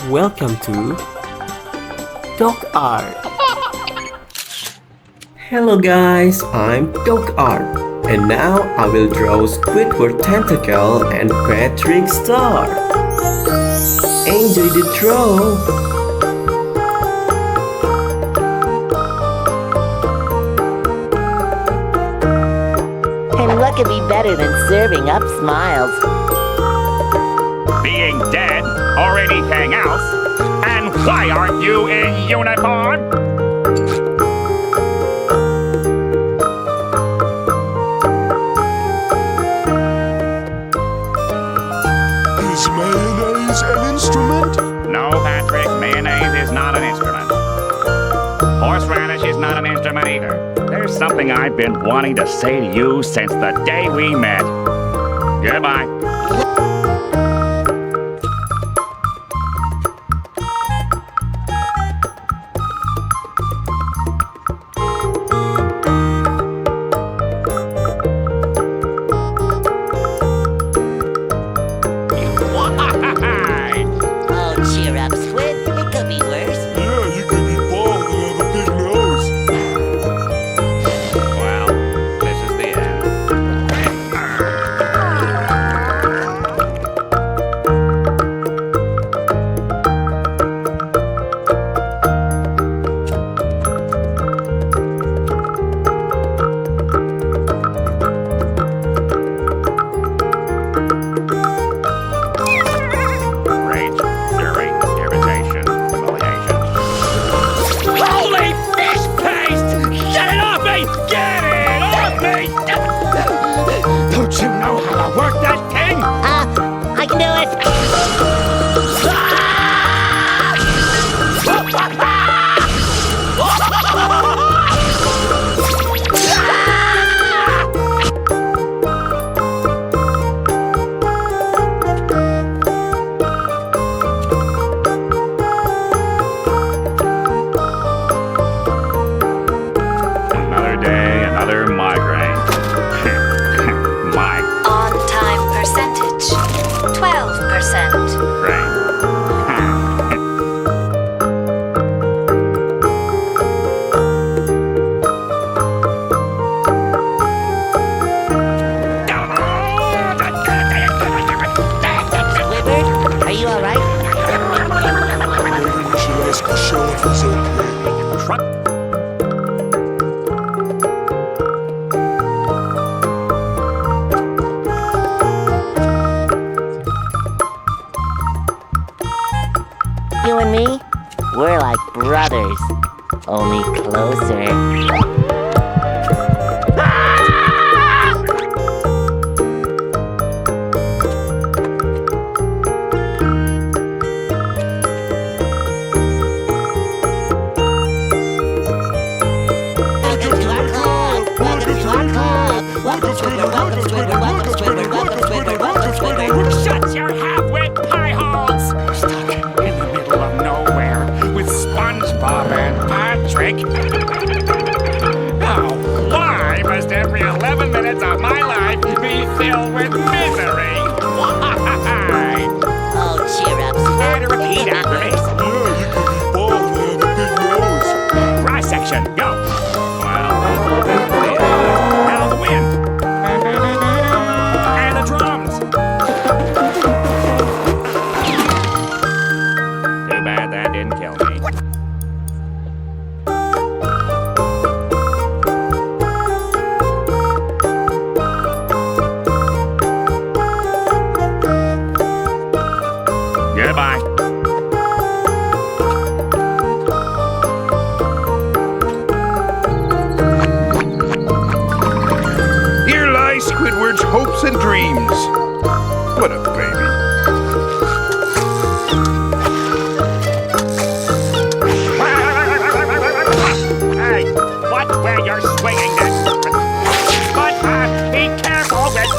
Welcome to DocArt. Hello guys, I'm DocArt, and now I will draw Squidward tentacle and Patrick star. Enjoy the draw! And what could be better than serving up smiles? Being dead or anything else? And why aren't you in uniform? Is mayonnaise an instrument? No, Patrick, mayonnaise is not an instrument. Horseradish is not an instrument either. There's something I've been wanting to say to you since the day we met. Goodbye. Oh, cheer up, Squid. It could be worse. Yeah, you could be bald and have a big nose. Well, this is the end. Rage, fury, irritation, humiliation. Holy fish paste! Get it off me! Get it off me! Don't you know how to work that thing? I can do it. Another day, another migraine. On-time percentage, 12%. Migraine. Squidward, are you alright? Maybe we should ask Michelle if it's okay. You and me? We're like brothers, only closer. Welcome to our club! Welcome to our club! Welcome, Squidward! Welcome, Squidward! Welcome, Squidward! Welcome, Squidward! Welcome, Squidward! Shut your half-wit pie holes! Stuck in the middle of nowhere with SpongeBob and Patrick. Oh, why must every 11 minutes of my life be filled with misery? Why? Oh, cheer up, Try Squid. to repeat after me. Yeah, you could be bald and have a big nose. Cross section, go. Well, now the wind. And the drums. Too bad that didn't kill me. Goodbye. Here lie Squidward's hopes and dreams. What a baby. Hey, watch where you're swinging that. But be careful with.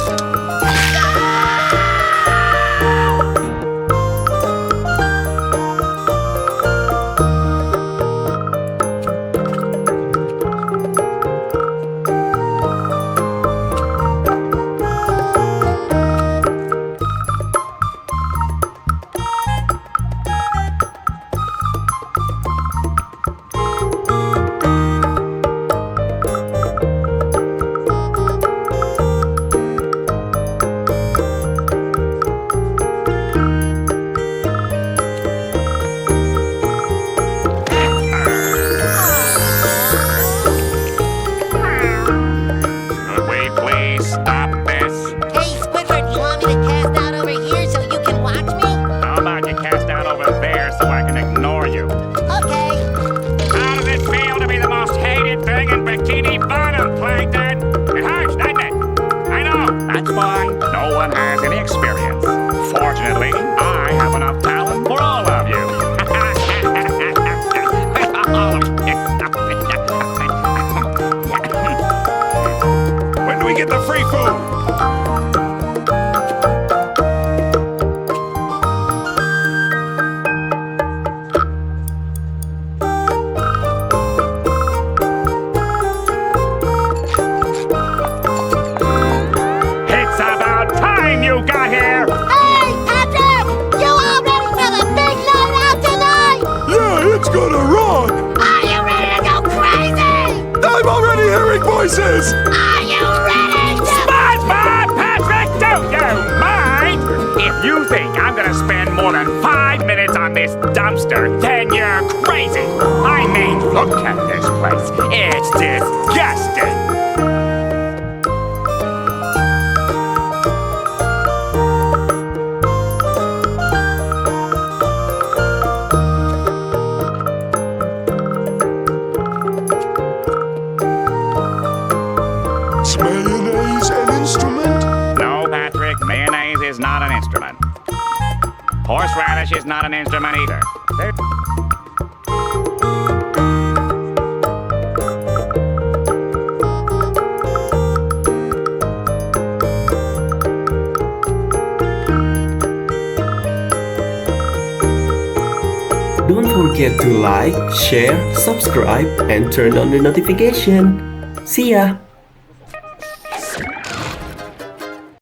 noises! Are you ready to... SpongeBob Patrick, don't you mind? If you think I'm gonna spend more than 5 minutes on this dumpster, then you're crazy. I mean, look at this place. It's disgusting. Is mayonnaise an instrument? No, Patrick, mayonnaise is not an instrument. Horseradish is not an instrument either. Don't forget to like, share, subscribe, and turn on the notification. See ya!